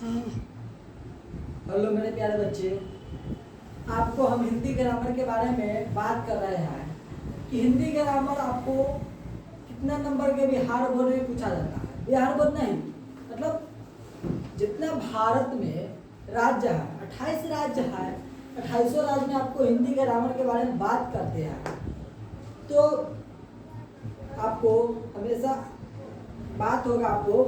Hello मेरे प्यारे बच्चे, आपको हम हिंदी ग्रामर के बारे में बात कर रहे हैं कि हिंदी ग्रामर आपको कितना नंबर के बिहार बोर्ड में पूछा जाता है। बिहार बोर्ड नहीं, मतलब जितना भारत में राज्य है, 28 राज्य है, 28 राज्य में आपको हिंदी ग्रामर के बारे में बात करते हैं। तो आपको हमेशा बात होगा, आपको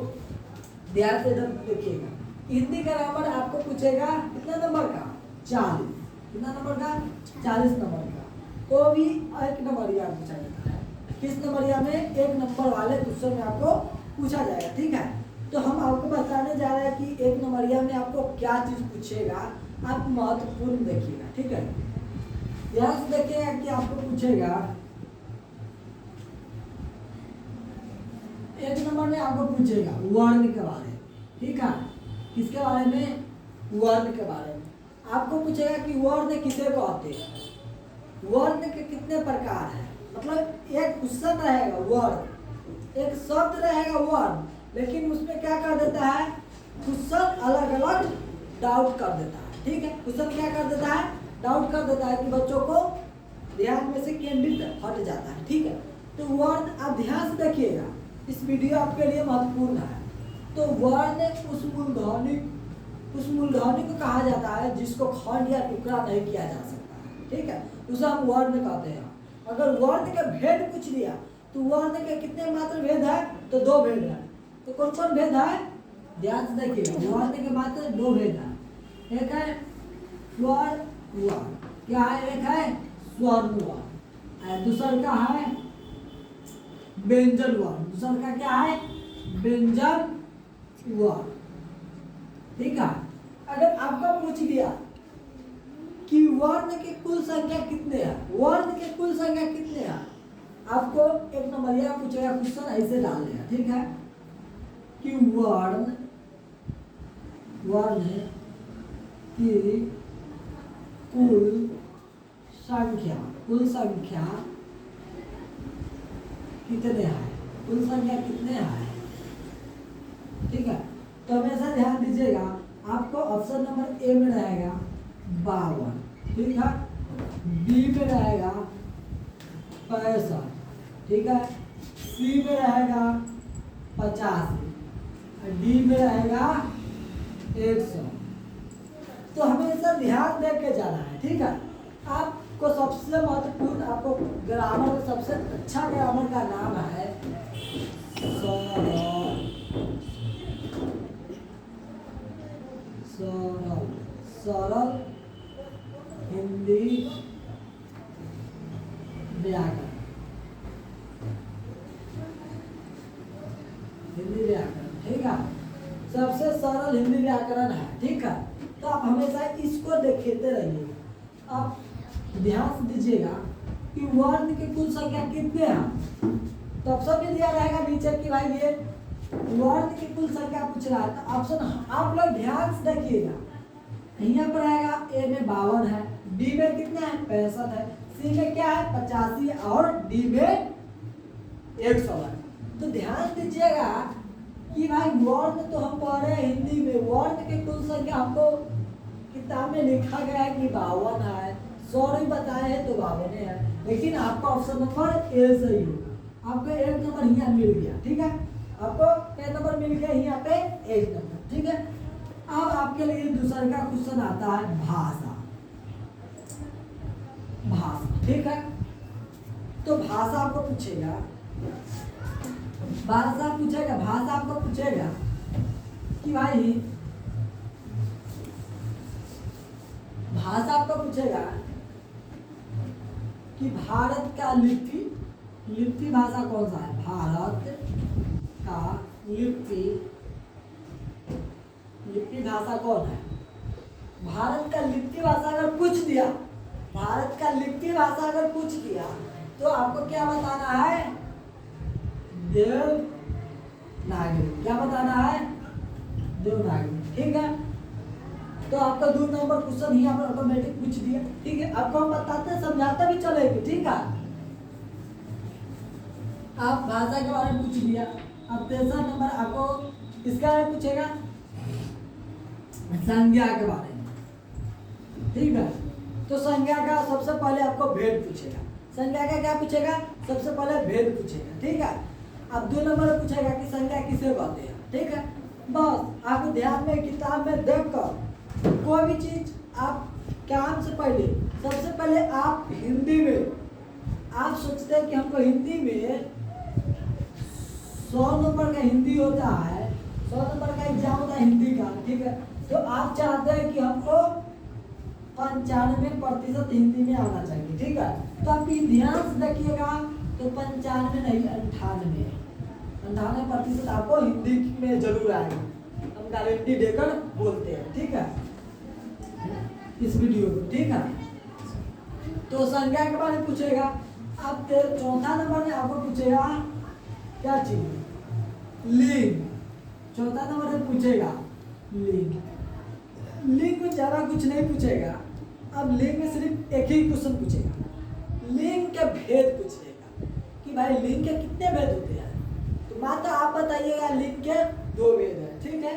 ध्यान से देखिएगा। हिंदी ग्रामर आपको पूछेगा कितना नंबर का? 40। कितना नंबर का? 40 नंबर का। तो भी एक नंबरिया पूछा जाता है। किस नंबरिया में? एक नंबर वाले क्वेश्चन में आपको पूछा जाएगा। ठीक है, तो हम आपको बताने जा रहे हैं कि एक नंबरिया में आपको क्या चीज पूछेगा। आप महत्वपूर्ण देखिएगा। ठीक है, ध्यान से देखिएगा कि आपको पूछेगा एक नंबर में आपको पूछेगा वर्ण के बारे में। ठीक है, किसके बारे में? वर्ण के बारे में। आपको पूछेगा कि वर्ण किसे कहते हैं, वर्ण के कितने प्रकार हैं। मतलब एक क्वेश्चन रहेगा वर्ण, एक शब्द रहेगा वर्ण, लेकिन उसमें क्या कर देता है, क्वेश्चन अलग अलग डाउट कर देता है। ठीक है, क्वेश्चन क्या कर देता है? डाउट कर देता है कि बच्चों को ध्यान में से केंद्रित हट जाता है। ठीक है, तो वर्ण आप ध्यान से देखिएगा, इस वीडियो आपके लिए महत्वपूर्ण है। तो वर्ण उस मूलध्वनि को कहा जाता है जिसको खंड या टुकड़ा नहीं किया जा सकता है। ठीक है, उसे हम वर्ण कहते हैं। अगर वर्ण का भेद पूछ लिया तो वर्ण के कितने मात्र भेद है? तो 2 भेद है। तो कौन कौन भेद है? ध्यान से देखिए, वर्ण के मात्र 2 भेद है। एक है स्वर वर्ण, क्या है? एक है स्वर वर्ण, दूसरा का है व्यंजन वर्ण। दूसरा का क्या है? व्यंजन वर्ण। ठीक है, अगर आपका पूछ दिया कि वर्ण के कुल संख्या कितने हैं, वर्ण के कुल संख्या कितने हैं, आपको एक नंबरिया पूछेगा, क्वेश्चन ऐसे डाल देगा। ठीक है, कि वर्ण की कुल संख्या कितने हैं, कुल संख्या कितने हैं। ठीक है, तो हमेशा ध्यान दीजिएगा, आपको ऑप्शन नंबर ए में रहेगा 52। ठीक है, बी में रहेगा 65। ठीक है, सी में रहेगा 85, डी में रहेगा 100। तो हमेशा ध्यान दे के जाना है। ठीक है, आपको सबसे महत्वपूर्ण, आपको ग्रामर का सबसे अच्छा ग्रामर का नाम है सरल हिंदी व्याकरण। हिंदी व्याकरण, ठीक है, सबसे सरल हिंदी व्याकरण है। ठीक है, तो आप हमेशा इसको देखते रहिए। आप ध्यान से दीजिएगा कि वर्ण की कुल संख्या कितने हैं। तो ऑप्शन में दिया रहेगा नीचे कि भाई ये वर्ण की कुल संख्या पूछ रहा है। तो ऑप्शन आप लोग ध्यान से देखिएगा, यहाँ पर आएगा ए में 52 है, डी में कितना है? 65 है, सी में क्या है? 85 और डी में 100 है। तो ध्यान दीजिएगा कि भाई वर्ण तो हम पढ़ रहे हैं हिंदी में, वर्ण की कुल संख्या हमको किताब में लिखा गया है कि 52 है, 100 भी बताए हैं तो 52 है, लेकिन आपका ऑप्शन नंबर ए सही होगा। आपको एक नंबर यहाँ मिल गया। ठीक है, आपको क्या नंबर मिल गया? यहाँ पे एक नंबर। ठीक है, अब आपके लिए दूसरा का क्वेश्चन आता है भाषा। ठीक है, तो भाषा आपको पूछेगा, भाषा आपको पूछेगा कि भाई भाषा आपको पूछेगा कि भारत का लिपि भाषा कौन सा है? भारत का लिपि भाषा कौन है? भारत का लिपि भाषा अगर पूछ दिया, भारत का लिपि भाषा अगर पूछ दिया तो आपको क्या बताना है? देवनागरी। क्या बताना है? देवनागरी। ठीक है, तो आपका 2 नंबर क्वेश्चन यहाँ पर ऑटोमेटिक पूछ दिया। ठीक है, आपको हम बताते समझाते भी चलेंगे। ठीक है, आप भाषा के बारे में पूछ लिया। अब 3रा नंबर आपको इसका पूछेगा संज्ञा के बारे में, ठीक है। तो संज्ञा का सबसे पहले आपको भेद पूछेगा। संज्ञा का क्या पूछेगा? सबसे पहले भेद पूछेगा, ठीक है। अब 2 नंबर पूछेगा कि संज्ञा किसे कहते हैं, ठीक है। बस आपको ध्यान में किताब में देख कर कोई भी चीज आप काम से पहले सबसे पहले आप हिंदी में आप सोचते हैं कि हमको हिंदी में 100 नंबर का हिंदी होता है, 100 नंबर का एग्जाम होता है हिंदी का, ठीक है। तो आप चाहते हैं कि हमको 95% हिंदी में आना चाहिए, ठीक है। तो आप ध्यान से देखिएगा, तो 95 नहीं 98% आपको हिंदी में जरूर आएगा। हम गारंटी देकर बोलते हैं, ठीक है, इस वीडियो को, ठीक है। तो संज्ञा के बारे में पूछेगा। अब 4था नंबर में आपको पूछेगा क्या चीज? लिंग। 4था नंबर में पूछेगा लिंग। लिंग में ज्यादा कुछ नहीं पूछेगा। अब लिंग में सिर्फ एक ही क्वेश्चन पूछेगा, लिंग के भेद पूछेगा कि भाई लिंग के कितने भेद होते हैं। तो मात्र आप बताइएगा लिंग के 2 भेद है, ठीक है।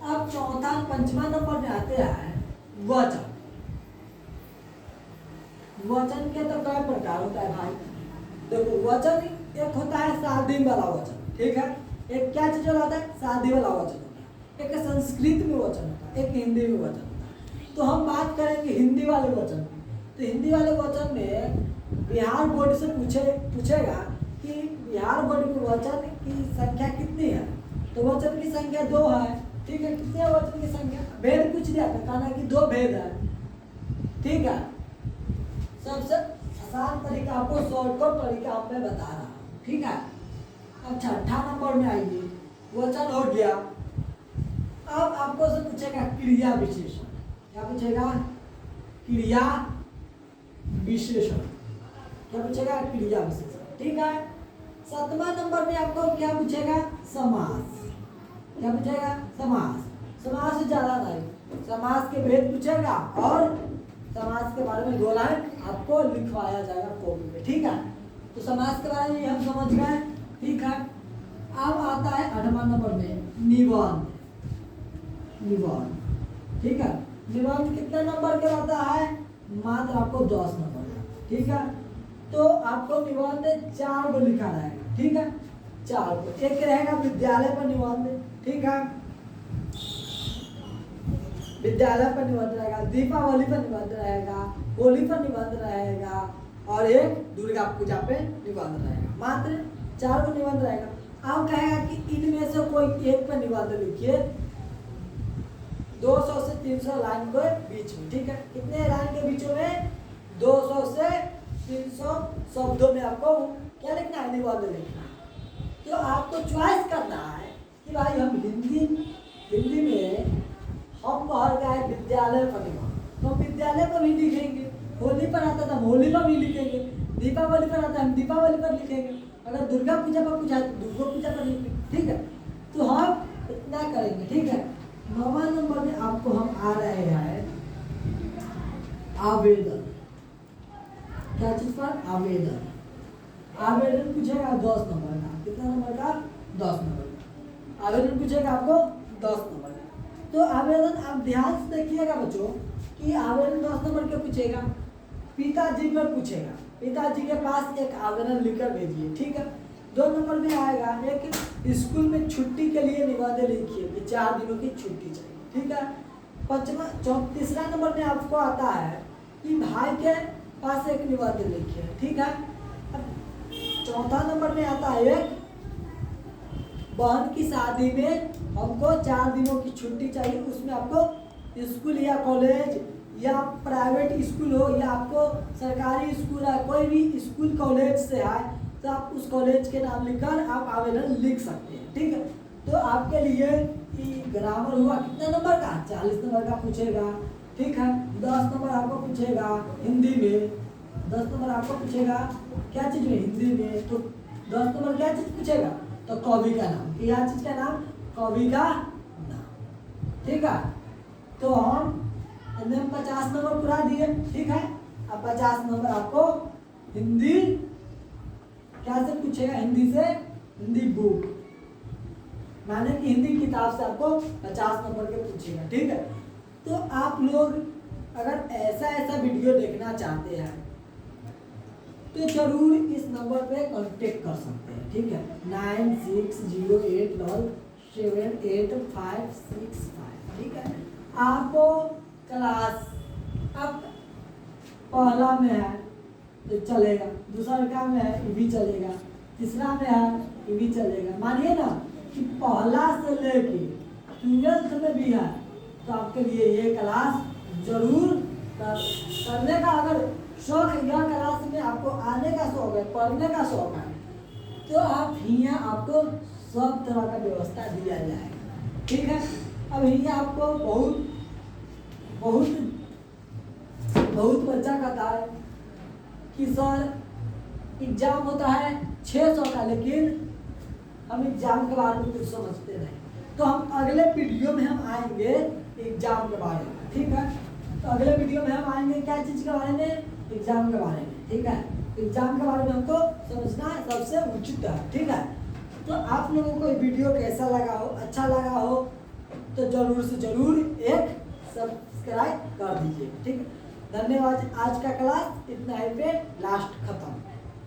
अब 5वां नंबर में आते हैं वचन। वचन के तो कई प्रकार होता है भाई। देखो वचन एक होता है शादी वाला वचन, ठीक है। एक क्या चीज होता है? शादी वाला वचन होता है। एक संस्कृत में वचन होता है, एक हिंदी में वचन होता है। तो हम बात करेंगे हिंदी वाले वचन की। तो हिंदी वाले वचन में बिहार बोर्ड से पूछेगा कि बिहार बोर्ड में वचन की संख्या कितनी है। तो वचन की संख्या 2 है, ठीक है। कितने वचन की संख्या? भेद पूछ दिया था, कहना कि 2 भेद है, ठीक है। सबसे आसान तरीका आपको शॉर्टकट तरीका मैं बता रहा हूँ, ठीक है। अब 6ठा नंबर में आइए, वचन हो गया। अब आपको से पूछेगा क्रिया विशेषण। क्या पूछेगा? क्रिया विशेषण। क्या पूछेगा? क्रिया विशेषण, ठीक है। 7वां नंबर में आपको क्या पूछेगा? समास। क्या पूछेगा? समास। समास से ज्यादा नहीं, समास के भेद पूछेगा और समास के बारे में 2 लाइन आपको लिखवाया जाएगा कॉपी पे, ठीक है। तो समास के बारे में हम समझ गए, ठीक है। अब आता है 8वां नंबर में निबंध। निबंध, ठीक है। निबंध कितने नंबर का रहता है? मात्र आपको 10 नंबर का, ठीक है। तो आपको निबंध 4 को लिखा रहेगा, ठीक है। 4 को। एक रहेगा विद्यालय पर निबंध, ठीक है। विद्यालय पर निबंध रहेगा, दीपावली पर निबंध रहेगा, होली पर निबंध रहेगा और एक दुर्गा पूजा पे निबंध रहेगा। मात्र 4 को निबंध रहेगा। अब कहेगा कि इनमें से कोई एक पर निबंध लिखिए 200 से 300 लाइन के बीच में, ठीक है। कितने लाइन के बीच में? 200 से 300 शब्दों में आपको क्या लिखना है? निबंध लिखना है। तो आपको चॉइस करना है कि भाई हम हिंदी में हम पढ़ गए विद्यालय पर निबंध, तो विद्यालय पर भी लिखेंगे। होली पर आता था होली पर भी लिखेंगे, दीपावली पर आता है हम दीपावली पर लिखेंगे, अगर दुर्गा पूजा पर पूछा तो दुर्गा पूजा पर लिखेंगे, ठीक है। तो हम इतना करेंगे, ठीक है। 9वां नंबर में आपको हम आ रहे हैं आवेदन। क्या चीज पर? आवेदन। आवेदन पूछेगा 10 नंबर का। कितना नंबर का? 10 नंबर का आवेदन पूछेगा आपको 10 नंबर का। तो आवेदन आप ध्यान से देखिएगा बच्चों कि आवेदन 10 नंबर के पूछेगा। पिताजी पर पूछेगा, पिताजी के पास एक आवेदन लिखकर भेजिए, ठीक है। 2 नंबर में आएगा एक स्कूल में छुट्टी के लिए निबंध लिखिए कि 4 दिनों की छुट्टी चाहिए, ठीक है। तीसरा नंबर में आपको आता है कि भाई के पास एक निबंध लिखिए, ठीक है। चौथा नंबर में आता है एक बहन की शादी में हमको 4 दिनों की छुट्टी चाहिए, उसमें आपको स्कूल या कॉलेज या प्राइवेट स्कूल हो या आपको सरकारी स्कूल है, कोई भी स्कूल कॉलेज से है तो आप उस कॉलेज के नाम लिखकर आप आवेदन लिख सकते हैं, ठीक है। तो आपके लिए ग्रामर हुआ कितने नंबर का? 40 नंबर का पूछेगा, ठीक है। 10 नंबर आपको पूछेगा हिंदी में, 10 नंबर आपको पूछेगा क्या चीज में? हिंदी में। तो 10 नंबर क्या चीज पूछेगा? तो कवि का नाम। क्या चीज का नाम? कवि का नाम, ठीक है। तो हम 50 नंबर पूरा दिए, ठीक है। अब 50 नंबर आपको हिंदी क्या से पूछेगा? हिंदी से, हिंदी बुक, माने कि हिंदी किताब से आपको 50 नंबर के पूछेगा, ठीक है। तो आप लोग अगर ऐसा वीडियो देखना चाहते हैं तो जरूर इस नंबर पे कांटेक्ट कर सकते हैं, ठीक है। 9608978565, ठीक है। आपको क्लास अब पहला में है तो चलेगा, दूसरा का में है ये भी चलेगा, तीसरा में है ये भी चलेगा। मानिए ना कि पहला से लेके 12th में भी है तो आपके लिए ये क्लास जरूर करने का, अगर शौक है यह क्लास में आपको आने का शौक है, पढ़ने का शौक है, तो आप यहाँ आपको सब तरह का व्यवस्था दिया जाएगा, ठीक है। अब यहाँ आपको बहुत बहुत बहुत बच्चा कहता है कि सर एग्जाम होता है 600 का, लेकिन हम एग्जाम के बारे में कुछ समझते नहीं। तो हम अगले वीडियो में हम आएंगे एग्जाम के बारे में, ठीक है। तो अगले वीडियो में हम आएंगे क्या चीज़ के बारे में, एग्जाम के बारे में, ठीक है। एग्जाम के बारे में हमको समझना सबसे उचित है, ठीक है। तो आप लोगों को ये वीडियो कैसा लगा हो, अच्छा लगा हो तो जरूर से जरूर एक सब्सक्राइब कर दीजिए, ठीक है। धन्यवाद। आज का क्लास इतना ही पे लास्ट खत्म।